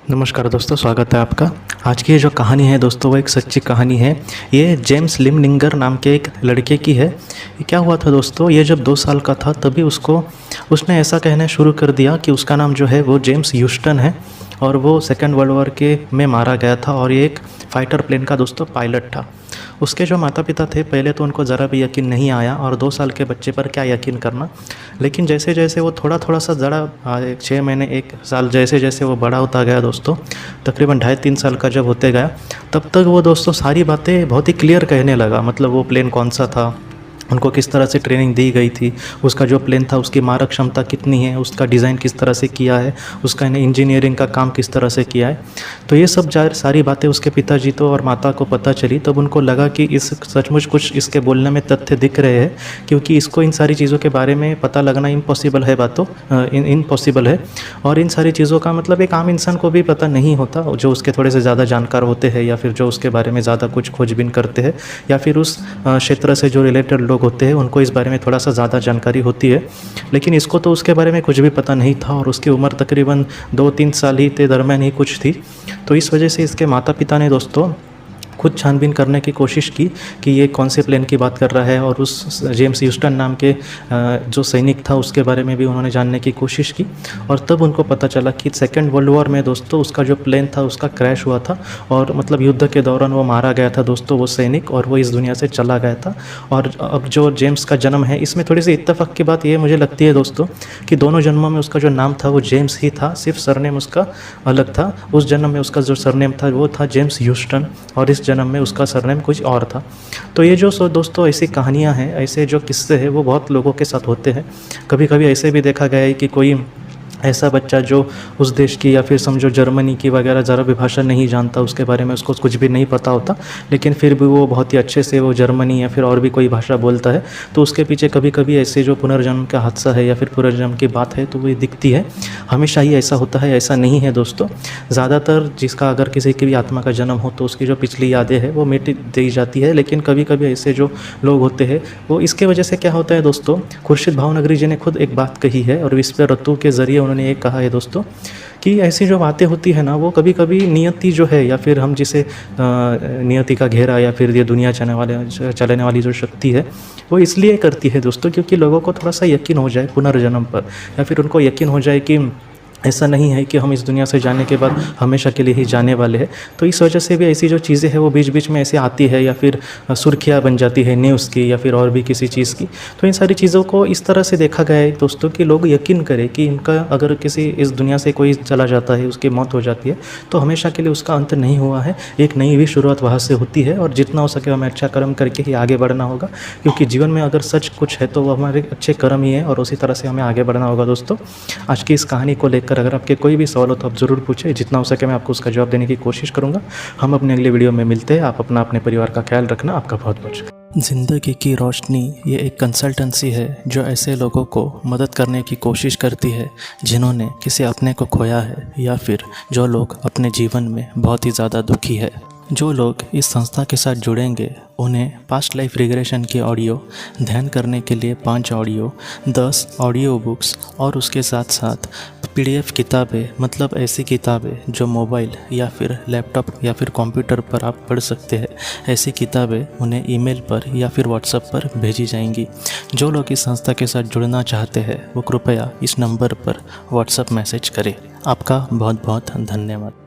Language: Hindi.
नमस्कार दोस्तों, स्वागत है आपका। आज की ये जो कहानी है दोस्तों, वो एक सच्ची कहानी है। ये जेम्स लिमनिंगर नाम के एक लड़के की है। ये क्या हुआ था दोस्तों, ये जब 2 साल का था तभी उसने ऐसा कहना शुरू कर दिया कि उसका नाम जो है वो जेम्स ह्यूस्टन है और वो सेकेंड वर्ल्ड वॉर के में मारा गया था और ये एक फाइटर प्लेन का दोस्तों पायलट था। उसके जो माता पिता थे पहले तो उनको ज़रा भी यकीन नहीं आया, और 2 साल के बच्चे पर क्या यकीन करना। लेकिन जैसे जैसे वो थोड़ा थोड़ा सा ज़रा 6 महीने 1 साल जैसे जैसे वो बड़ा होता गया दोस्तों, तकरीबन 2.5-3 साल का जब होते गया, तब तक वो दोस्तों सारी बातें बहुत ही क्लियर कहने लगा। मतलब वो प्लेन कौन सा था, उनको किस तरह से ट्रेनिंग दी गई थी, उसका जो प्लेन था उसकी मारक क्षमता कितनी है, उसका डिज़ाइन किस तरह से किया है, उसका इंजीनियरिंग का काम किस तरह से किया है। तो ये सब सारी बातें उसके पिताजी तो और माता को पता चली, तब उनको लगा कि इस सचमुच कुछ इसके बोलने में तथ्य दिख रहे हैं, क्योंकि इसको इन सारी चीज़ों के बारे में पता लगना इम्पॉसिबल है। इम्पॉसिबल है, और इन सारी चीज़ों का मतलब एक आम इंसान को भी पता नहीं होता, जो उसके थोड़े से ज़्यादा जानकार होते हैं या फिर जो उसके बारे में ज़्यादा कुछ खोजबीन करते हैं या फिर उस क्षेत्र से जो रिलेटेड लोग होते हैं उनको इस बारे में थोड़ा सा ज़्यादा जानकारी होती है। लेकिन इसको तो उसके बारे में कुछ भी पता नहीं था, और उसकी उम्र तकरीबन 2-3 साल ही के दरम्यान ही कुछ थी। तो इस वजह से इसके माता पिता ने दोस्तों खुद छानबीन करने की कोशिश की कि ये कौन से प्लेन की बात कर रहा है, और उस जेम्स ह्यूस्टन नाम के जो सैनिक था उसके बारे में भी उन्होंने जानने की कोशिश की। और तब उनको पता चला कि सेकेंड वर्ल्ड वॉर में दोस्तों उसका जो प्लेन था उसका क्रैश हुआ था, और मतलब युद्ध के दौरान वो मारा गया था दोस्तों वो सैनिक, और वो इस दुनिया से चला गया था। और अब जो जेम्स का जन्म है, इसमें थोड़ी सी इत्तेफाक की बात ये मुझे लगती है दोस्तों कि दोनों जन्मों में उसका जो नाम था वो जेम्स ही था, सिर्फ सरनेम उसका अलग था। उस जन्म में उसका जो सरनेम था वो था जेम्स ह्यूस्टन, और इस जन्म में उसका सरनेम कुछ और था। तो ये जो दोस्तों ऐसी कहानियाँ हैं, ऐसे जो किस्से हैं वो बहुत लोगों के साथ होते हैं। कभी कभी ऐसे भी देखा गया है कि कोई ऐसा बच्चा जो उस देश की या फिर समझो जर्मनी की वगैरह ज़रा भी भाषा नहीं जानता, उसके बारे में उसको कुछ भी नहीं पता होता, लेकिन फिर भी वो बहुत ही अच्छे से वो जर्मनी या फिर और भी कोई भाषा बोलता है, तो उसके पीछे कभी कभी ऐसे जो पुनर्जन्म का हादसा है या फिर पुनर्जन्म की बात है तो वो दिखती है। हमेशा ही ऐसा होता है ऐसा नहीं है दोस्तों। ज़्यादातर जिसका अगर किसी की भी आत्मा का जन्म हो तो उसकी जो पिछली यादें हैं वो मिट दी जाती है, लेकिन कभी कभी ऐसे जो लोग होते हैं वो इसके वजह से क्या होता है दोस्तों, खुर्शीद भावनगरी जी ने खुद एक बात कही है, और विस्पर रत्तू के ज़रिए उन्होंने ये कहा है दोस्तों कि ऐसी जो बातें होती है ना, वो कभी कभी नियति जो है या फिर हम जिसे नियति का घेरा या फिर ये दुनिया चलाने वाली जो शक्ति है वो इसलिए करती है दोस्तों क्योंकि लोगों को थोड़ा सा यकीन हो जाए पुनर्जन्म पर, या फिर उनको यकीन हो जाए कि ऐसा नहीं है कि हम इस दुनिया से जाने के बाद हमेशा के लिए ही जाने वाले हैं। तो इस वजह से भी ऐसी जो चीज़ें हैं वो बीच बीच में ऐसे आती है, या फिर सुर्खियाँ बन जाती है न्यूज़ की या फिर और भी किसी चीज़ की। तो इन सारी चीज़ों को इस तरह से देखा गया है दोस्तों कि लोग यकीन करें कि इनका अगर किसी इस दुनिया से कोई चला जाता है, उसकी मौत हो जाती है, तो हमेशा के लिए उसका अंत नहीं हुआ है, एक नई भी शुरुआत वहाँ से होती है। और जितना हो सके हमें अच्छा कर्म करके ही आगे बढ़ना होगा, क्योंकि जीवन में अगर सच कुछ है तो वो हमारे अच्छे कर्म ही है, और उसी तरह से हमें आगे बढ़ना होगा दोस्तों। आज की इस कहानी को लेकर अगर आपके कोई भी सवाल हो तो आप ज़रूर पूछें, जितना हो सके मैं आपको उसका जवाब देने की कोशिश करूँगा। हम अपने अगले वीडियो में मिलते हैं। आप अपने परिवार का ख्याल रखना। आपका बहुत बहुत शुक्रिया। ज़िंदगी की रोशनी ये एक कंसल्टेंसी है जो ऐसे लोगों को मदद करने की कोशिश करती है जिन्होंने किसी अपने को खोया है, या फिर जो लोग अपने जीवन में बहुत ही ज़्यादा दुखी है। जो लोग इस संस्था के साथ जुड़ेंगे उन्हें पास्ट लाइफ रिग्रेशन की ऑडियो, ध्यान करने के लिए 5 ऑडियो, 10 ऑडियो बुक्स, और उसके साथ साथ PDF किताबें, मतलब ऐसी किताबें जो मोबाइल या फिर लैपटॉप या फिर कंप्यूटर पर आप पढ़ सकते हैं, ऐसी किताबें उन्हें ईमेल पर या फिर व्हाट्सएप पर भेजी जाएंगी। जो लोग इस संस्था के साथ जुड़ना चाहते हैं वो कृपया इस नंबर पर व्हाट्सएप मैसेज करें। आपका बहुत बहुत धन्यवाद।